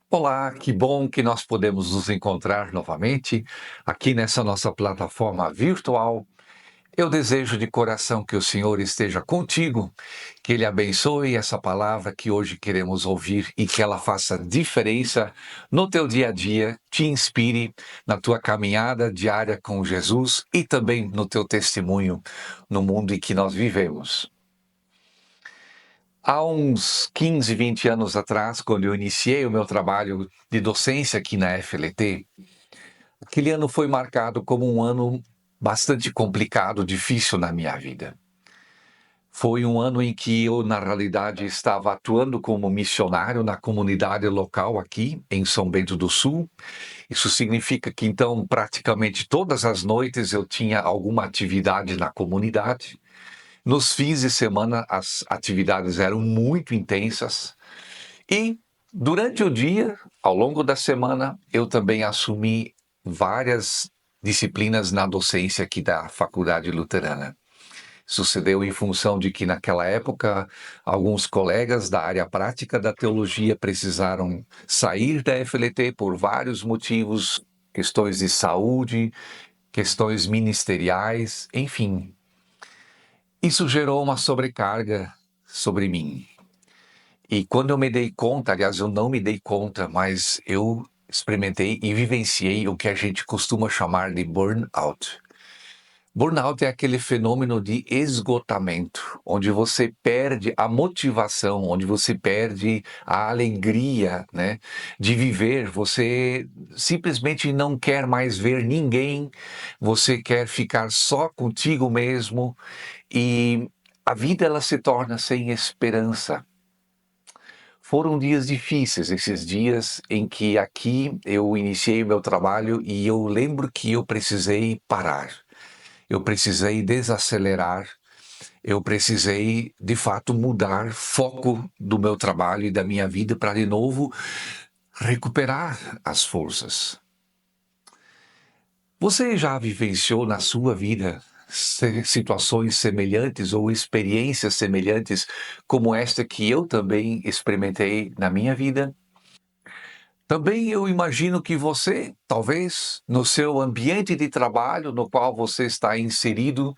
Olá, que bom que nós podemos nos encontrar novamente aqui nessa nossa plataforma virtual. Eu desejo de coração que o Senhor esteja contigo, que Ele abençoe essa palavra que hoje queremos ouvir e que ela faça diferença no teu dia a dia, te inspire na tua caminhada diária com Jesus e também no teu testemunho no mundo em que nós vivemos. Há uns 15, 20 anos atrás, quando eu iniciei o meu trabalho de docência aqui na FLT, aquele ano foi marcado como um ano bastante complicado, difícil na minha vida. Foi um ano em que eu, na realidade, estava atuando como missionário na comunidade local aqui em São Bento do Sul. Isso significa que, então, praticamente todas as noites eu tinha alguma atividade na comunidade. Nos fins de semana, as atividades eram muito intensas. E durante o dia, ao longo da semana, eu também assumi várias disciplinas na docência aqui da Faculdade Luterana. Sucedeu em função de que, naquela época, alguns colegas da área prática da teologia precisaram sair da FLT por vários motivos, questões de saúde, questões ministeriais, enfim. Isso gerou uma sobrecarga sobre mim. E quando eu me dei conta, aliás, eu não me dei conta, mas eu experimentei e vivenciei o que a gente costuma chamar de burnout. Burnout é aquele fenômeno de esgotamento, onde você perde a motivação, onde você perde a alegria, né, de viver. Você simplesmente não quer mais ver ninguém, você quer ficar só contigo mesmo e a vida ela se torna sem esperança. Foram dias difíceis, esses dias em que aqui eu iniciei o meu trabalho e eu lembro que eu precisei parar, eu precisei desacelerar, eu precisei de fato mudar foco do meu trabalho e da minha vida para de novo recuperar as forças. Você já vivenciou na sua vida situações semelhantes ou experiências semelhantes como esta que eu também experimentei na minha vida? Também eu imagino que você, talvez, no seu ambiente de trabalho no qual você está inserido,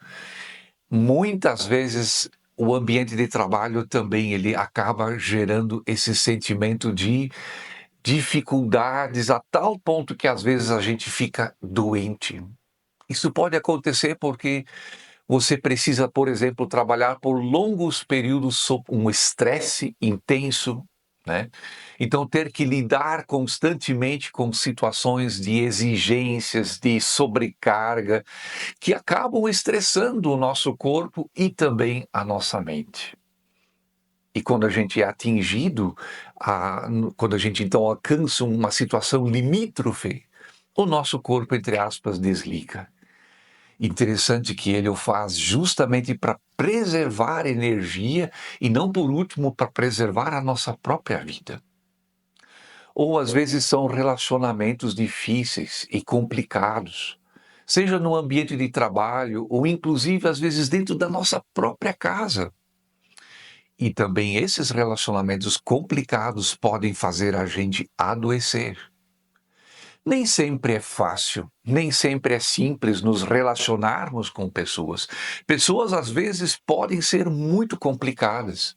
muitas vezes o ambiente de trabalho também ele acaba gerando esse sentimento de dificuldades a tal ponto que às vezes a gente fica doente. Isso pode acontecer porque você precisa, por exemplo, trabalhar por longos períodos sob um estresse intenso, né? Então, ter que lidar constantemente com situações de exigências, de sobrecarga, que acabam estressando o nosso corpo e também a nossa mente. E quando a gente é atingido, quando a gente então alcança uma situação limítrofe, o nosso corpo, entre aspas, desliga. Interessante que ele o faz justamente para preservar energia e não por último para preservar a nossa própria vida. Ou às vezes são relacionamentos difíceis e complicados, seja no ambiente de trabalho ou inclusive às vezes dentro da nossa própria casa. E também esses relacionamentos complicados podem fazer a gente adoecer. Nem sempre é fácil, nem sempre é simples nos relacionarmos com pessoas. Pessoas, às vezes, podem ser muito complicadas.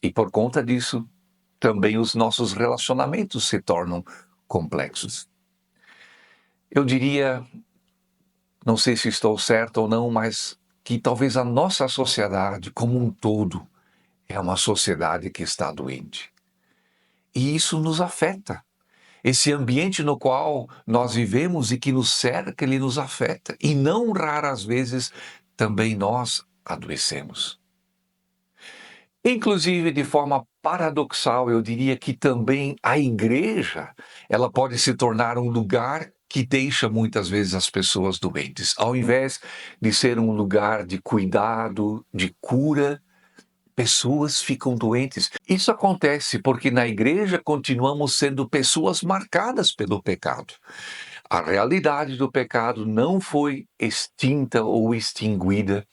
E por conta disso, também os nossos relacionamentos se tornam complexos. Eu diria, não sei se estou certo ou não, mas que talvez a nossa sociedade como um todo é uma sociedade que está doente. E isso nos afeta. Esse ambiente no qual nós vivemos e que nos cerca, ele nos afeta. E não raras vezes também nós adoecemos. Inclusive, de forma paradoxal, eu diria que também a igreja, ela pode se tornar um lugar que deixa muitas vezes as pessoas doentes. Ao invés de ser um lugar de cuidado, de cura, pessoas ficam doentes. Isso acontece porque na igreja continuamos sendo pessoas marcadas pelo pecado. A realidade do pecado não foi extinta ou extinguida,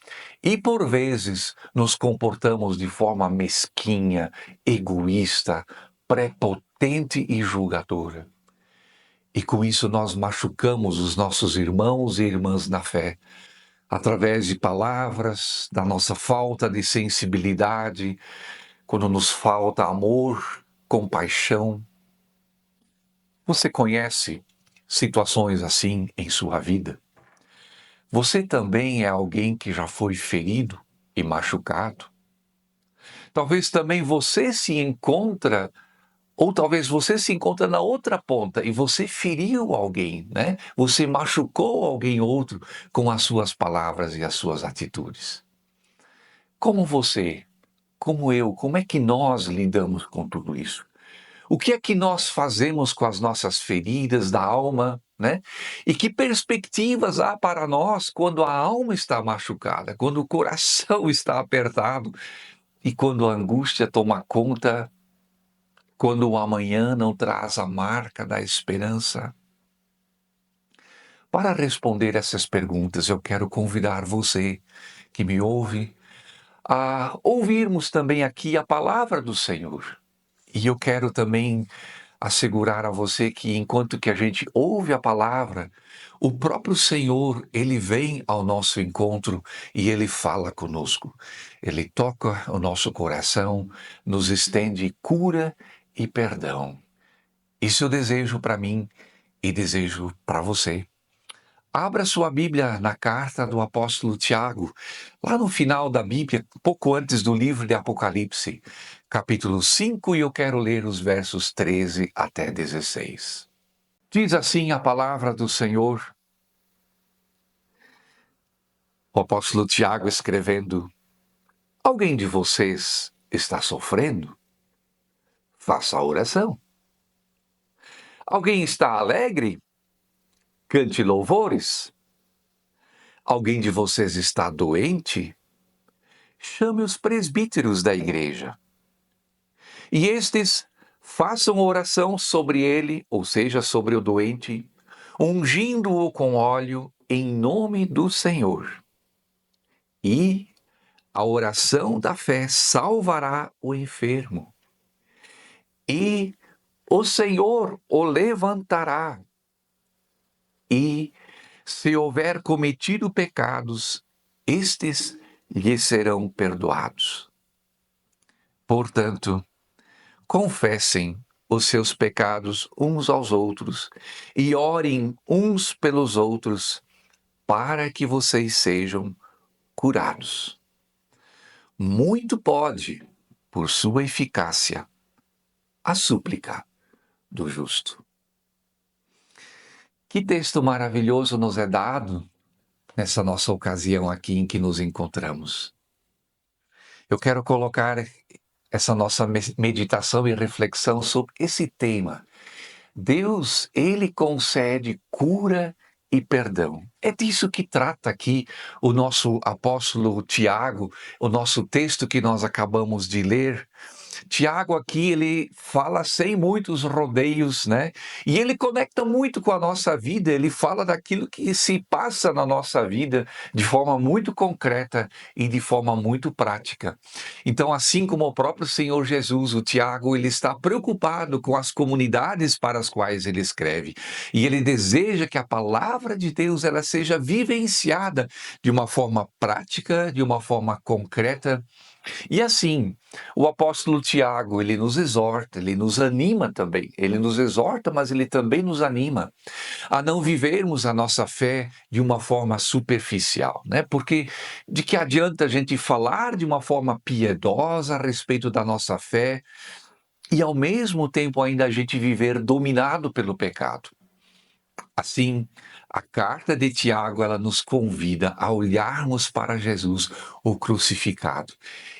e por vezes nos comportamos de forma mesquinha, egoísta, resistente e julgadora. E com isso nós machucamos os nossos irmãos e irmãs na fé, através de palavras, da nossa falta de sensibilidade, quando nos falta amor, compaixão. Você conhece situações assim em sua vida? Você também é alguém que já foi ferido e machucado? Talvez também você se encontra, ou talvez você se encontra na outra ponta e você feriu alguém, né? Você machucou alguém outro com as suas palavras e as suas atitudes. Como você, como eu, como é que nós lidamos com tudo isso? O que é que nós fazemos com as nossas feridas da alma, né? E que perspectivas há para nós quando a alma está machucada, quando o coração está apertado e quando a angústia toma conta, quando o amanhã não traz a marca da esperança? Para responder essas perguntas, eu quero convidar você que me ouve a ouvirmos também aqui a palavra do Senhor. E eu quero também assegurar a você que enquanto que a gente ouve a palavra, o próprio Senhor, ele vem ao nosso encontro e ele fala conosco. Ele toca o nosso coração, nos estende cura e perdão. Isso eu desejo para mim e desejo para você. Abra sua Bíblia na carta do apóstolo Tiago, lá no final da Bíblia, pouco antes do livro de Apocalipse, capítulo 5, e eu quero ler os versos 13 até 16. Diz assim a palavra do Senhor, o apóstolo Tiago escrevendo: Alguém de vocês está sofrendo? Faça a oração. Alguém está alegre? Cante louvores. Alguém de vocês está doente? Chame os presbíteros da igreja. E estes façam oração sobre ele, ou seja, sobre o doente, ungindo-o com óleo em nome do Senhor. E a oração da fé salvará o enfermo. E o Senhor o levantará. E, se houver cometido pecados, estes lhe serão perdoados. Portanto, confessem os seus pecados uns aos outros e orem uns pelos outros para que vocês sejam curados. Muito pode, por sua eficácia, a súplica do justo. Que texto maravilhoso nos é dado nessa nossa ocasião aqui em que nos encontramos. Eu quero colocar essa nossa meditação e reflexão sobre esse tema. Deus, ele concede cura e perdão. É disso que trata aqui o nosso apóstolo Tiago, o nosso texto que nós acabamos de ler. Tiago aqui, ele fala sem muitos rodeios, né? E ele conecta muito com a nossa vida, ele fala daquilo que se passa na nossa vida de forma muito concreta e de forma muito prática. Então, assim como o próprio Senhor Jesus, o Tiago, ele está preocupado com as comunidades para as quais ele escreve. E ele deseja que a palavra de Deus ela seja vivenciada de uma forma prática, de uma forma concreta. E assim, o apóstolo Tiago, ele nos exorta, ele nos anima também. Ele nos exorta, mas ele também nos anima a não vivermos a nossa fé de uma forma superficial, né? Porque de que adianta a gente falar de uma forma piedosa a respeito da nossa fé e ao mesmo tempo ainda a gente viver dominado pelo pecado? Assim, a carta de Tiago, ela nos convida a olharmos para Jesus, o crucificado,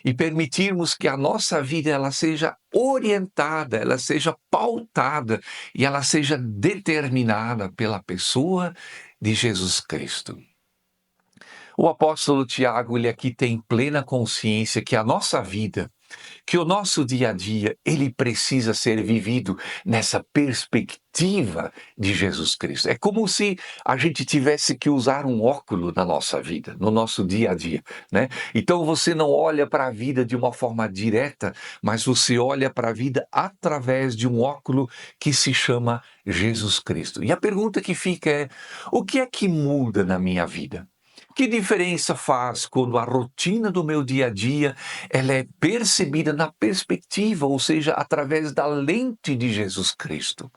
e permitirmos que a nossa vida ela seja orientada, ela seja pautada e ela seja determinada pela pessoa de Jesus Cristo. O apóstolo Tiago, ele aqui tem plena consciência que a nossa vida, que o nosso dia a dia, ele precisa ser vivido nessa perspectiva de Jesus Cristo. É como se a gente tivesse que usar um óculo na nossa vida, no nosso dia a dia, né? Então você não olha para a vida de uma forma direta, mas você olha para a vida através de um óculo que se chama Jesus Cristo. E a pergunta que fica é: o que é que muda na minha vida? Que diferença faz quando a rotina do meu dia a dia ela é percebida na perspectiva, ou seja, através da lente de Jesus Cristo?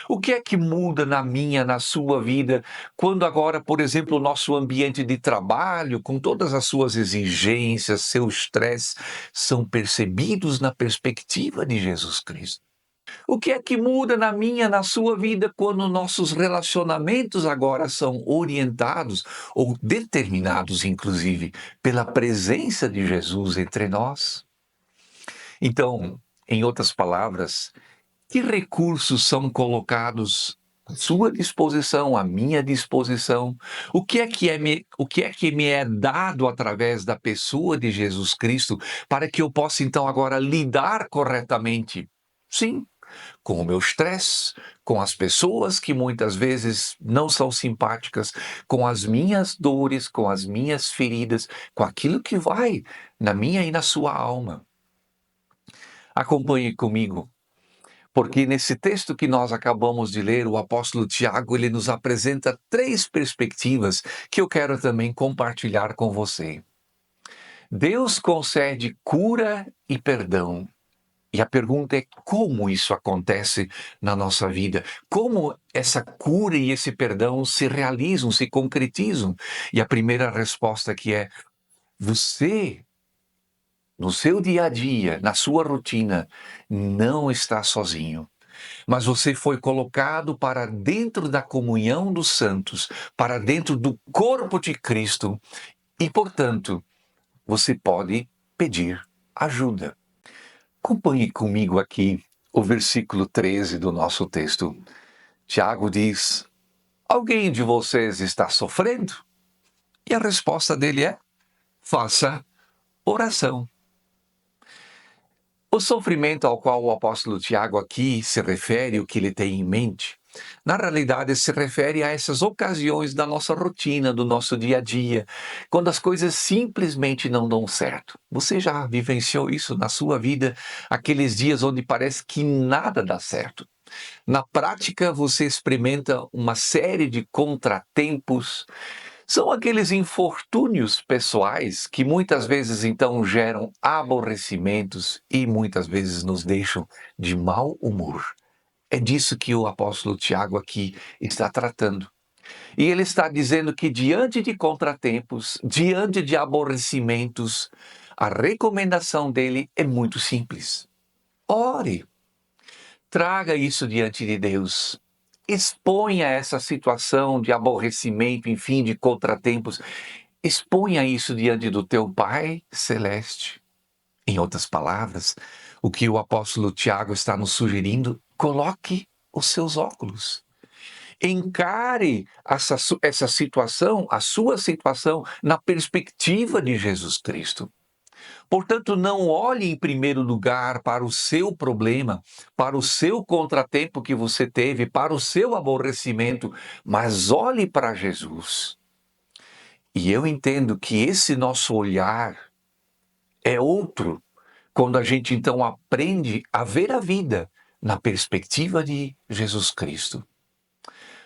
O que é que muda na minha, na sua vida, quando agora, por exemplo, o nosso ambiente de trabalho, com todas as suas exigências, seu estresse, são percebidos na perspectiva de Jesus Cristo? O que é que muda na minha, na sua vida, quando nossos relacionamentos agora são orientados ou determinados, inclusive, pela presença de Jesus entre nós? Então, em outras palavras, que recursos são colocados à sua disposição, à minha disposição? O que é que me é dado através da pessoa de Jesus Cristo para que eu possa então agora lidar corretamente? Sim, com o meu estresse, com as pessoas que muitas vezes não são simpáticas, com as minhas dores, com as minhas feridas, com aquilo que vai na minha e na sua alma. Acompanhe comigo, porque nesse texto que nós acabamos de ler, o apóstolo Tiago, ele nos apresenta três perspectivas que eu quero também compartilhar com você. Deus concede cura e perdão. E a pergunta é como isso acontece na nossa vida? Como essa cura e esse perdão se realizam, se concretizam? E a primeira resposta que é: você, no seu dia a dia, na sua rotina, não está sozinho. Mas você foi colocado para dentro da comunhão dos santos, para dentro do corpo de Cristo. E, portanto, você pode pedir ajuda. Acompanhe comigo aqui o versículo 13 do nosso texto. Tiago diz: alguém de vocês está sofrendo? E a resposta dele é: faça oração. O sofrimento ao qual o apóstolo Tiago aqui se refere, o que ele tem em mente, na realidade se refere a essas ocasiões da nossa rotina, do nosso dia a dia, quando as coisas simplesmente não dão certo. Você já vivenciou isso na sua vida, aqueles dias onde parece que nada dá certo? Na prática, você experimenta uma série de contratempos. São aqueles infortúnios pessoais que muitas vezes então geram aborrecimentos e muitas vezes nos deixam de mau humor. É disso que o apóstolo Tiago aqui está tratando. E ele está dizendo que diante de contratempos, diante de aborrecimentos, a recomendação dele é muito simples. Ore. Traga isso diante de Deus. Exponha essa situação de aborrecimento, enfim, de contratempos. Exponha isso diante do teu Pai Celeste. Em outras palavras, o que o apóstolo Tiago está nos sugerindo, coloque os seus óculos. Encare essa situação, a sua situação, na perspectiva de Jesus Cristo. Portanto, não olhe em primeiro lugar para o seu problema, para o seu contratempo que você teve, para o seu aborrecimento, mas olhe para Jesus. E eu entendo que esse nosso olhar é outro quando a gente então aprende a ver a vida na perspectiva de Jesus Cristo.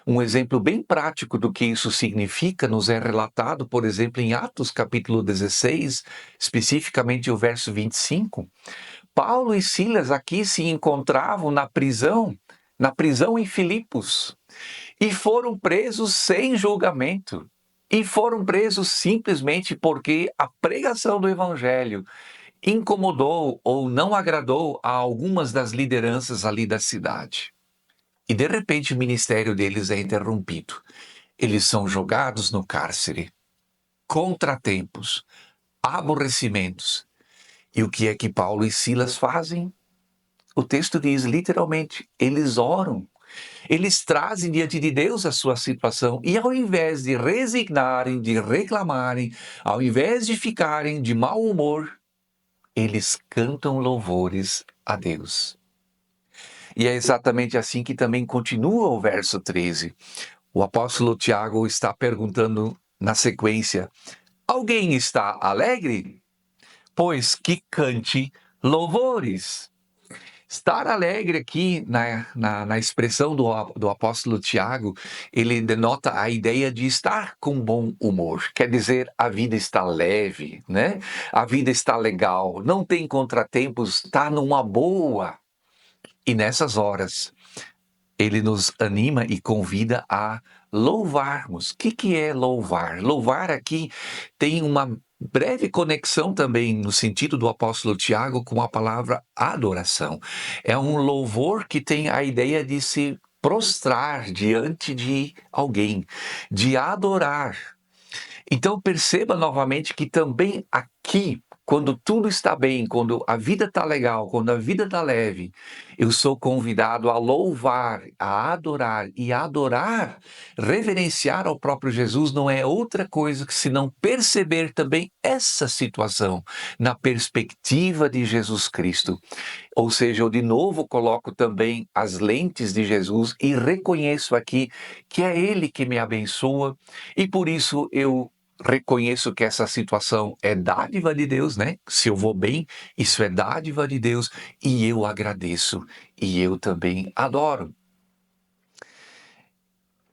Um exemplo bem prático do que isso significa nos é relatado, por exemplo, em Atos capítulo 16, especificamente o verso 25. Paulo e Silas aqui se encontravam na prisão em Filipos, e foram presos sem julgamento. E foram presos simplesmente porque a pregação do evangelho incomodou ou não agradou a algumas das lideranças ali da cidade. E de repente o ministério deles é interrompido. Eles são jogados no cárcere. Contratempos, aborrecimentos. E o que é que Paulo e Silas fazem? O texto diz literalmente, eles oram. Eles trazem diante de Deus a sua situação e ao invés de resignarem, de reclamarem, ao invés de ficarem de mau humor, eles cantam louvores a Deus. E é exatamente assim que também continua o verso 13. O apóstolo Tiago está perguntando na sequência: alguém está alegre? Pois que cante louvores. Estar alegre aqui na expressão do apóstolo Tiago, ele denota a ideia de estar com bom humor. Quer dizer, a vida está leve, né? A vida está legal, não tem contratempos, está numa boa. E nessas horas, ele nos anima e convida a louvarmos. O que é louvar? Louvar aqui tem uma breve conexão também no sentido do apóstolo Tiago com a palavra adoração. É um louvor que tem a ideia de se prostrar diante de alguém, de adorar. Então perceba novamente que também aqui, quando tudo está bem, quando a vida está legal, quando a vida está leve, eu sou convidado a louvar, a adorar. E adorar, reverenciar ao próprio Jesus não é outra coisa que senão perceber também essa situação na perspectiva de Jesus Cristo. Ou seja, eu de novo coloco também as lentes de Jesus e reconheço aqui que é Ele que me abençoa e por isso eu reconheço que essa situação é dádiva de Deus, né? Se eu vou bem, isso é dádiva de Deus e eu agradeço e eu também adoro.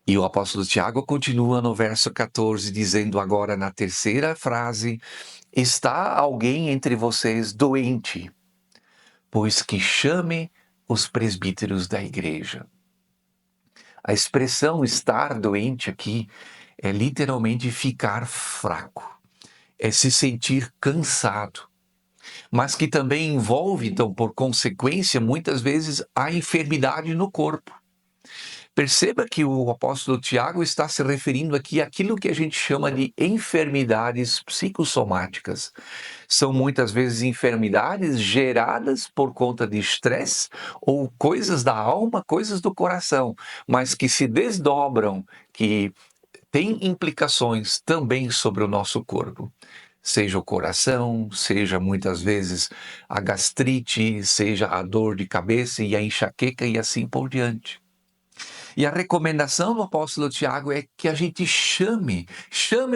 E o apóstolo Tiago continua no verso 14, dizendo agora na terceira frase: está alguém entre vocês doente? Pois que chame os presbíteros da igreja. A expressão estar doente aqui é literalmente ficar fraco, é se sentir cansado, mas que também envolve, então, por consequência, muitas vezes a enfermidade no corpo. Perceba que o apóstolo Tiago está se referindo aqui àquilo que a gente chama de enfermidades psicossomáticas. São muitas vezes enfermidades geradas por conta de estresse ou coisas da alma, coisas do coração, mas que se desdobram, que têm implicações também sobre o nosso corpo. Seja o coração, seja muitas vezes a gastrite, seja a dor de cabeça e a enxaqueca e assim por diante. E a recomendação do apóstolo Tiago é que a gente chame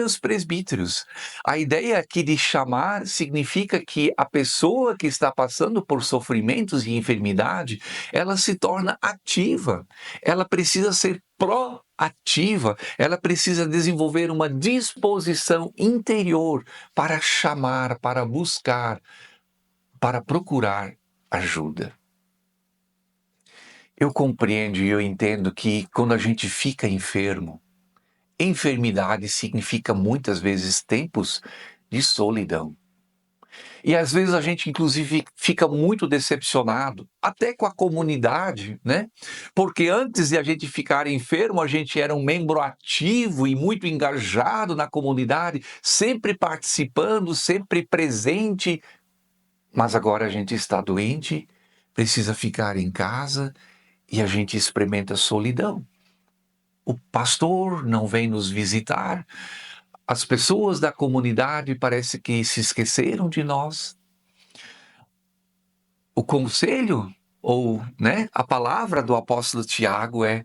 os presbíteros. A ideia aqui de chamar significa que a pessoa que está passando por sofrimentos e enfermidade, ela se torna ativa, ela precisa ser proativa, ela precisa desenvolver uma disposição interior para chamar, para buscar, para procurar ajuda. Eu compreendo e eu entendo que quando a gente fica enfermo, enfermidade significa muitas vezes tempos de solidão. E às vezes a gente inclusive fica muito decepcionado, até com a comunidade, né? Porque antes de a gente ficar enfermo, a gente era um membro ativo e muito engajado na comunidade, sempre participando, sempre presente, mas agora a gente está doente, precisa ficar em casa e a gente experimenta solidão. O pastor não vem nos visitar, as pessoas da comunidade parece que se esqueceram de nós. O conselho, ou né, a palavra do apóstolo Tiago é: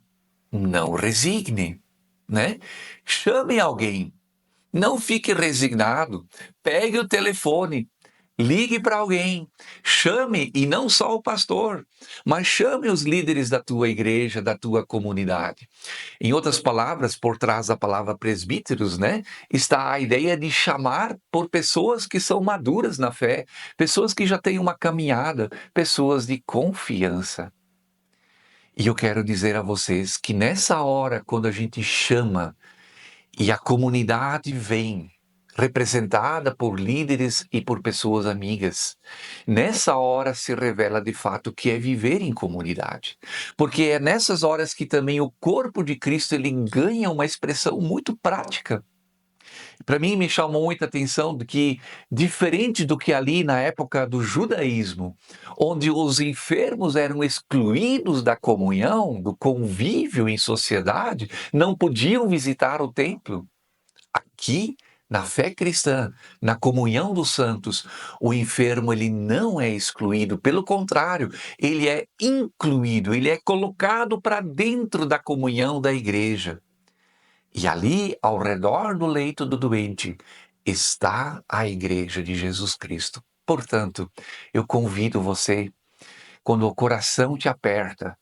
não resigne, né? Chame alguém, não fique resignado, pegue o telefone, ligue para alguém, chame, e não só o pastor, mas chame os líderes da tua igreja, da tua comunidade. Em outras palavras, por trás da palavra presbíteros, né, está a ideia de chamar por pessoas que são maduras na fé, pessoas que já têm uma caminhada, pessoas de confiança. E eu quero dizer a vocês que nessa hora, quando a gente chama e a comunidade vem, representada por líderes e por pessoas amigas. Nessa hora se revela de fato o que é viver em comunidade. Porque é nessas horas que também o corpo de Cristo ele ganha uma expressão muito prática. Para mim me chamou muita atenção de que, diferente do que ali na época do judaísmo, onde os enfermos eram excluídos da comunhão, do convívio em sociedade, não podiam visitar o templo. Aqui Na fé cristã, na comunhão dos santos, o enfermo ele não é excluído, pelo contrário, ele é incluído, ele é colocado para dentro da comunhão da igreja. E ali, ao redor do leito do doente, está a igreja de Jesus Cristo. Portanto, eu convido você, quando o coração te aperta,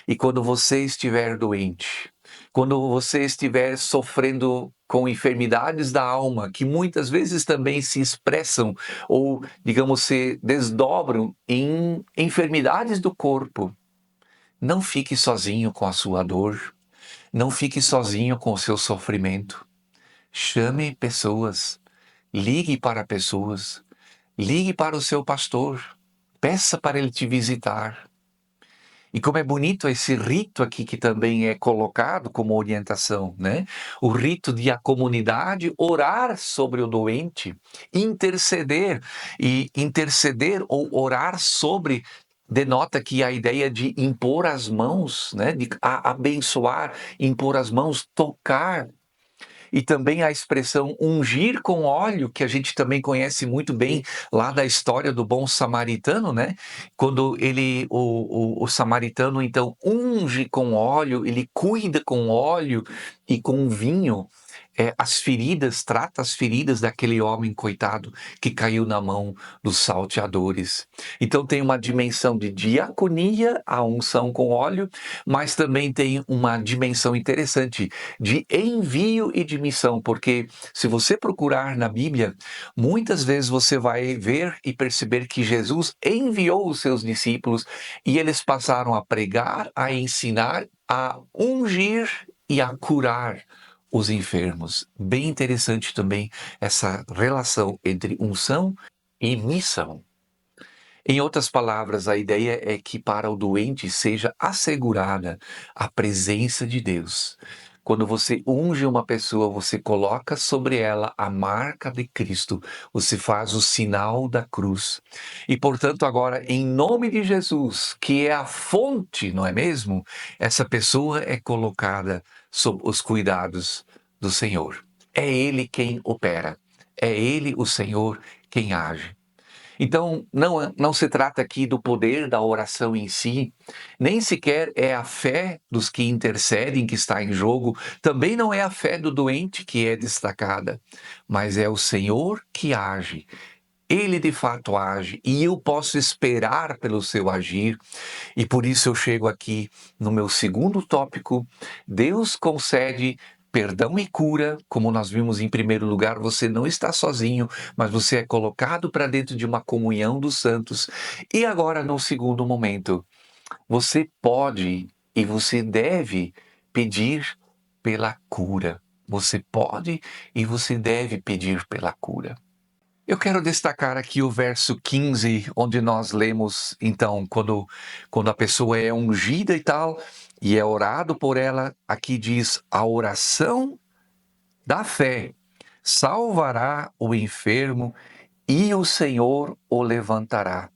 e quando você estiver doente, quando você estiver sofrendo com enfermidades da alma, que muitas vezes também se expressam ou, digamos, se desdobram em enfermidades do corpo, não fique sozinho com a sua dor, não fique sozinho com o seu sofrimento. Chame pessoas, ligue para pessoas, ligue para o seu pastor, peça para ele te visitar. E como é bonito esse rito aqui que também é colocado como orientação, né? O rito de a comunidade orar sobre o doente, interceder. E interceder ou orar sobre denota que a ideia de impor as mãos, né? De abençoar, impor as mãos, tocar. E também a expressão ungir com óleo, que a gente também conhece muito bem lá da história do bom samaritano, né? Quando o samaritano então unge com óleo, ele cuida com óleo e com vinho as feridas, trata as feridas daquele homem coitado que caiu na mão dos salteadores. Então tem uma dimensão de diaconia, a unção com óleo, mas também tem uma dimensão interessante de envio e de missão, porque se você procurar na Bíblia, muitas vezes você vai ver e perceber que Jesus enviou os seus discípulos e eles passaram a pregar, a ensinar, a ungir e a curar os enfermos. Bem interessante também essa relação entre unção e missão. Em outras palavras, a ideia é que para o doente seja assegurada a presença de Deus. Quando você unge uma pessoa, você coloca sobre ela a marca de Cristo, você faz o sinal da cruz. E, portanto, agora, em nome de Jesus, que é a fonte, não é mesmo? Essa pessoa é colocada sob os cuidados do Senhor. É Ele quem opera, é Ele, o Senhor, quem age. Então, não se trata aqui do poder da oração em si, nem sequer é a fé dos que intercedem que está em jogo, também não é a fé do doente que é destacada, mas é o Senhor que age. Ele de fato age e eu posso esperar pelo seu agir, e por isso eu chego aqui no meu segundo tópico. Deus concede perdão e cura, como nós vimos em primeiro lugar, você não está sozinho, mas você é colocado para dentro de uma comunhão dos santos. E agora, no segundo momento, você pode e você deve pedir pela cura. Você pode e você deve pedir pela cura. Eu quero destacar aqui o verso 15, onde nós lemos, então, quando a pessoa é ungida e tal, e é orado por ela, aqui diz: a oração da fé salvará o enfermo e o Senhor o levantará.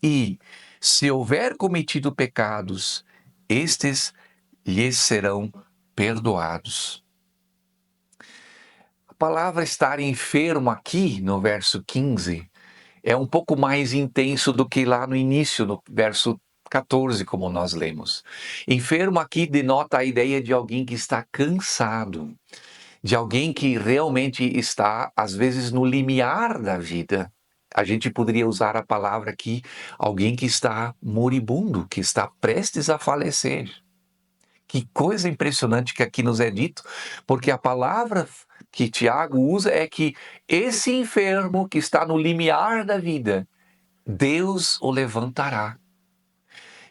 E, se houver cometido pecados, estes lhes serão perdoados. A palavra estar enfermo aqui, no verso 15, é um pouco mais intenso do que lá no início, no verso 14, como nós lemos. Enfermo aqui denota a ideia de alguém que está cansado, de alguém que realmente está, às vezes, no limiar da vida. A gente poderia usar a palavra aqui, alguém que está moribundo, que está prestes a falecer. Que coisa impressionante que aqui nos é dito, porque a palavra que Tiago usa é que esse enfermo que está no limiar da vida, Deus o levantará.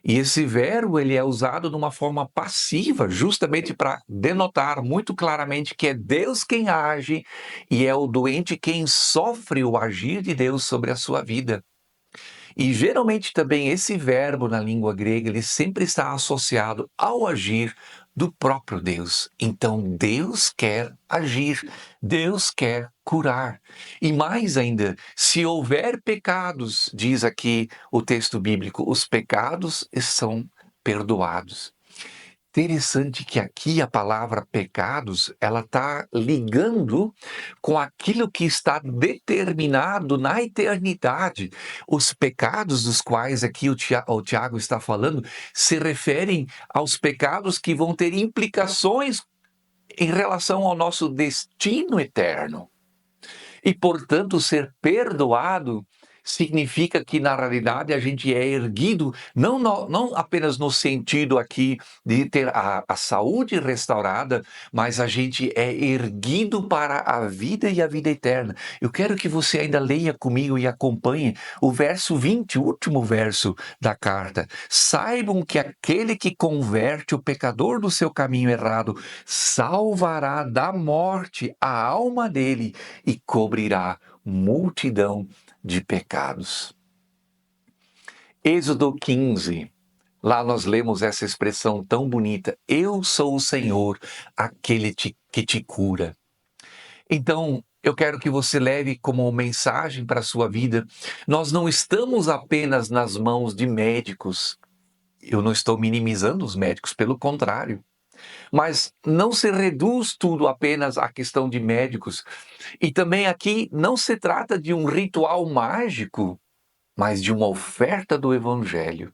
E esse verbo ele é usado de uma forma passiva, justamente para denotar muito claramente que é Deus quem age e é o doente quem sofre o agir de Deus sobre a sua vida. E geralmente também esse verbo na língua grega, ele sempre está associado ao agir do próprio Deus. Então Deus quer agir, Deus quer curar. E mais ainda, se houver pecados, diz aqui o texto bíblico, os pecados são perdoados. interessante que aqui a palavra pecados, ela está ligando com aquilo que está determinado na eternidade. Os pecados dos quais aqui o Tiago está falando se referem aos pecados que vão ter implicações em relação ao nosso destino eterno. E, portanto, ser perdoado significa que, na realidade, a gente é erguido, não apenas no sentido aqui de ter a saúde restaurada, mas a gente é erguido para a vida e a vida eterna. Eu quero que você ainda leia comigo e acompanhe o verso 20, o último verso da carta. Saibam que aquele que converte o pecador do seu caminho errado salvará da morte a alma dele e cobrirá multidão de pecados. Êxodo 15, lá nós lemos essa expressão tão bonita: eu sou o Senhor, aquele que te cura. Então, eu quero que você leve como mensagem para a sua vida, nós não estamos apenas nas mãos de médicos. Eu não estou minimizando os médicos, pelo contrário. Mas não se reduz tudo apenas à questão de médicos. E também aqui não se trata de um ritual mágico, mas de uma oferta do evangelho.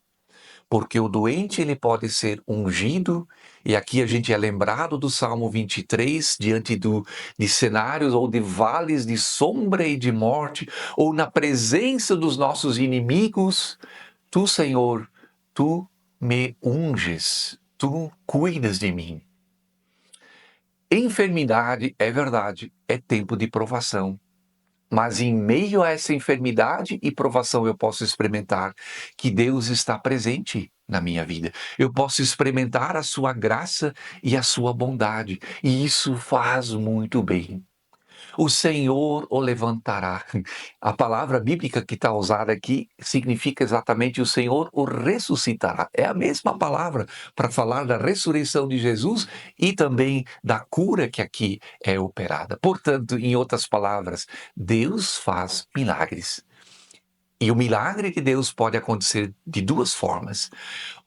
Porque o doente ele pode ser ungido, e aqui a gente é lembrado do Salmo 23, diante de cenários ou de vales de sombra e de morte, ou na presença dos nossos inimigos. Tu, Senhor, tu me unges, tu cuidas de mim. Enfermidade, é verdade, é tempo de provação. Mas em meio a essa enfermidade e provação eu posso experimentar que Deus está presente na minha vida. Eu posso experimentar a sua graça e a sua bondade. E isso faz muito bem. O Senhor o levantará. A palavra bíblica que está usada aqui significa exatamente o Senhor o ressuscitará. É a mesma palavra para falar da ressurreição de Jesus e também da cura que aqui é operada. Portanto, em outras palavras, Deus faz milagres. E o milagre de Deus pode acontecer de duas formas.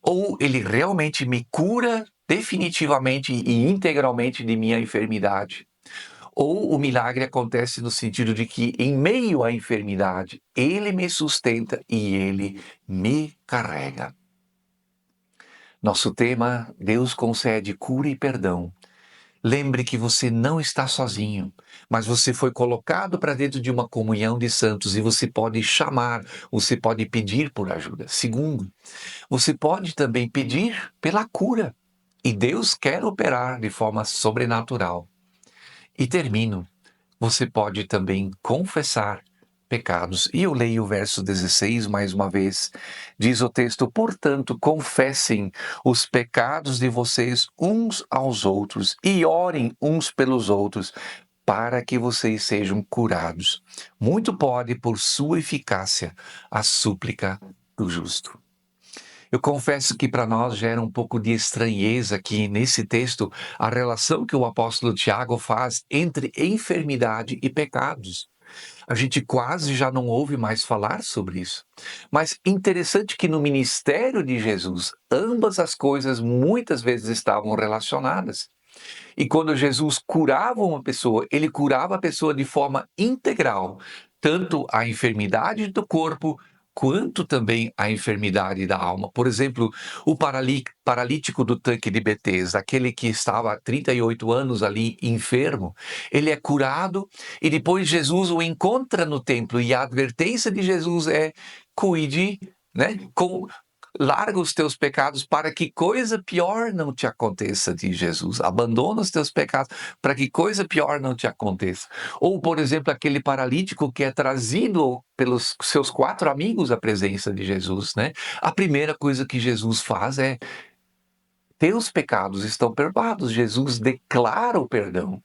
Ou ele realmente me cura definitivamente e integralmente de minha enfermidade, ou o milagre acontece no sentido de que, em meio à enfermidade, ele me sustenta e ele me carrega. Nosso tema: Deus concede cura e perdão. Lembre que você não está sozinho, mas você foi colocado para dentro de uma comunhão de santos e você pode chamar, você pode pedir por ajuda. Segundo, você pode também pedir pela cura. E Deus quer operar de forma sobrenatural. E termino. Você pode também confessar pecados. E eu leio o verso 16 mais uma vez. Diz o texto: portanto, confessem os pecados de vocês uns aos outros e orem uns pelos outros, para que vocês sejam curados. Muito pode, por sua eficácia, a súplica do justo. Eu confesso que para nós gera um pouco de estranheza aqui nesse texto a relação que o apóstolo Tiago faz entre enfermidade e pecados. A gente quase já não ouve mais falar sobre isso. Mas interessante que no ministério de Jesus, ambas as coisas muitas vezes estavam relacionadas. E quando Jesus curava uma pessoa, ele curava a pessoa de forma integral, tanto a enfermidade do corpo, quanto também a enfermidade da alma. Por exemplo, o paralítico do tanque de Betesda, aquele que estava há 38 anos ali enfermo, ele é curado e depois Jesus o encontra no templo e a advertência de Jesus é: cuide, né? Larga os teus pecados para que coisa pior não te aconteça, diz Jesus. Abandona os teus pecados para que coisa pior não te aconteça. Ou, por exemplo, aquele paralítico que é trazido pelos seus 4 amigos à presença de Jesus, né? A primeira coisa que Jesus faz é: teus pecados estão perdoados. Jesus declara o perdão.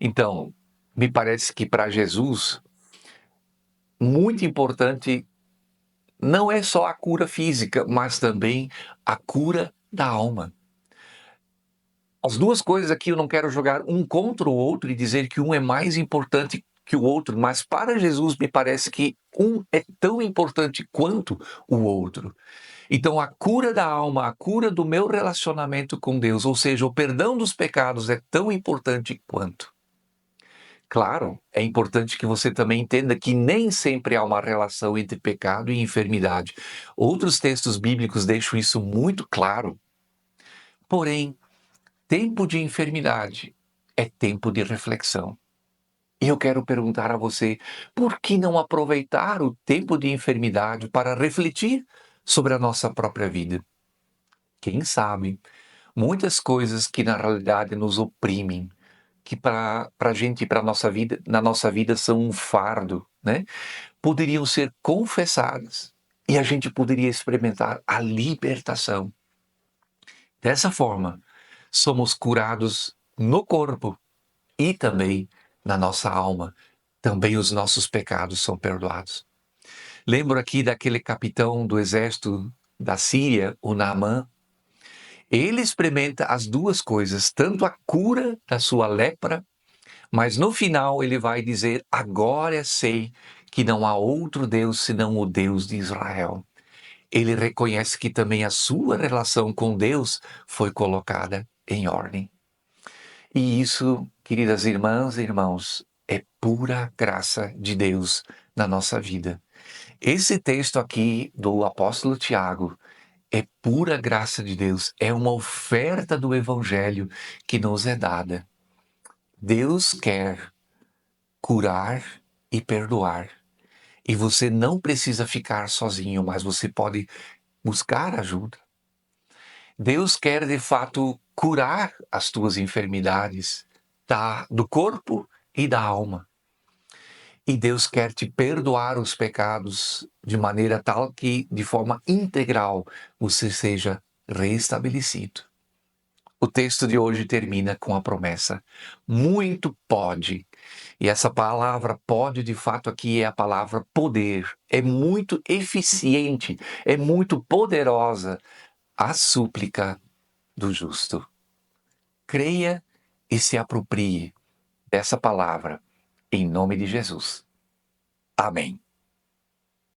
Então, me parece que para Jesus, muito importante não é só a cura física, mas também a cura da alma. As duas coisas aqui eu não quero jogar um contra o outro e dizer que um é mais importante que o outro, mas para Jesus me parece que um é tão importante quanto o outro. Então a cura da alma, a cura do meu relacionamento com Deus, ou seja, o perdão dos pecados é tão importante quanto. Claro, é importante que você também entenda que nem sempre há uma relação entre pecado e enfermidade. Outros textos bíblicos deixam isso muito claro. Porém, tempo de enfermidade é tempo de reflexão. E eu quero perguntar a você, por que não aproveitar o tempo de enfermidade para refletir sobre a nossa própria vida? Quem sabe, muitas coisas que na realidade nos oprimem, que para a gente, para nossa vida, na nossa vida são um fardo, né? Poderiam ser confessadas e a gente poderia experimentar a libertação. Dessa forma, somos curados no corpo e também na nossa alma. Também os nossos pecados são perdoados. Lembro aqui daquele capitão do exército da Síria, o Naamã. Ele experimenta as duas coisas, tanto a cura da sua lepra, mas no final ele vai dizer: agora sei que não há outro Deus senão o Deus de Israel. Ele reconhece que também a sua relação com Deus foi colocada em ordem. E isso, queridas irmãs e irmãos, é pura graça de Deus na nossa vida. Esse texto aqui do apóstolo Tiago é pura graça de Deus, é uma oferta do Evangelho que nos é dada. Deus quer curar e perdoar. E você não precisa ficar sozinho, mas você pode buscar ajuda. Deus quer de fato curar as tuas enfermidades do corpo e da alma. E Deus quer te perdoar os pecados de maneira tal que, de forma integral, você seja restabelecido. O texto de hoje termina com a promessa: muito pode. E essa palavra pode, de fato, aqui é a palavra poder. É muito eficiente, é muito poderosa a súplica do justo. Creia e se aproprie dessa palavra, em nome de Jesus. Amém.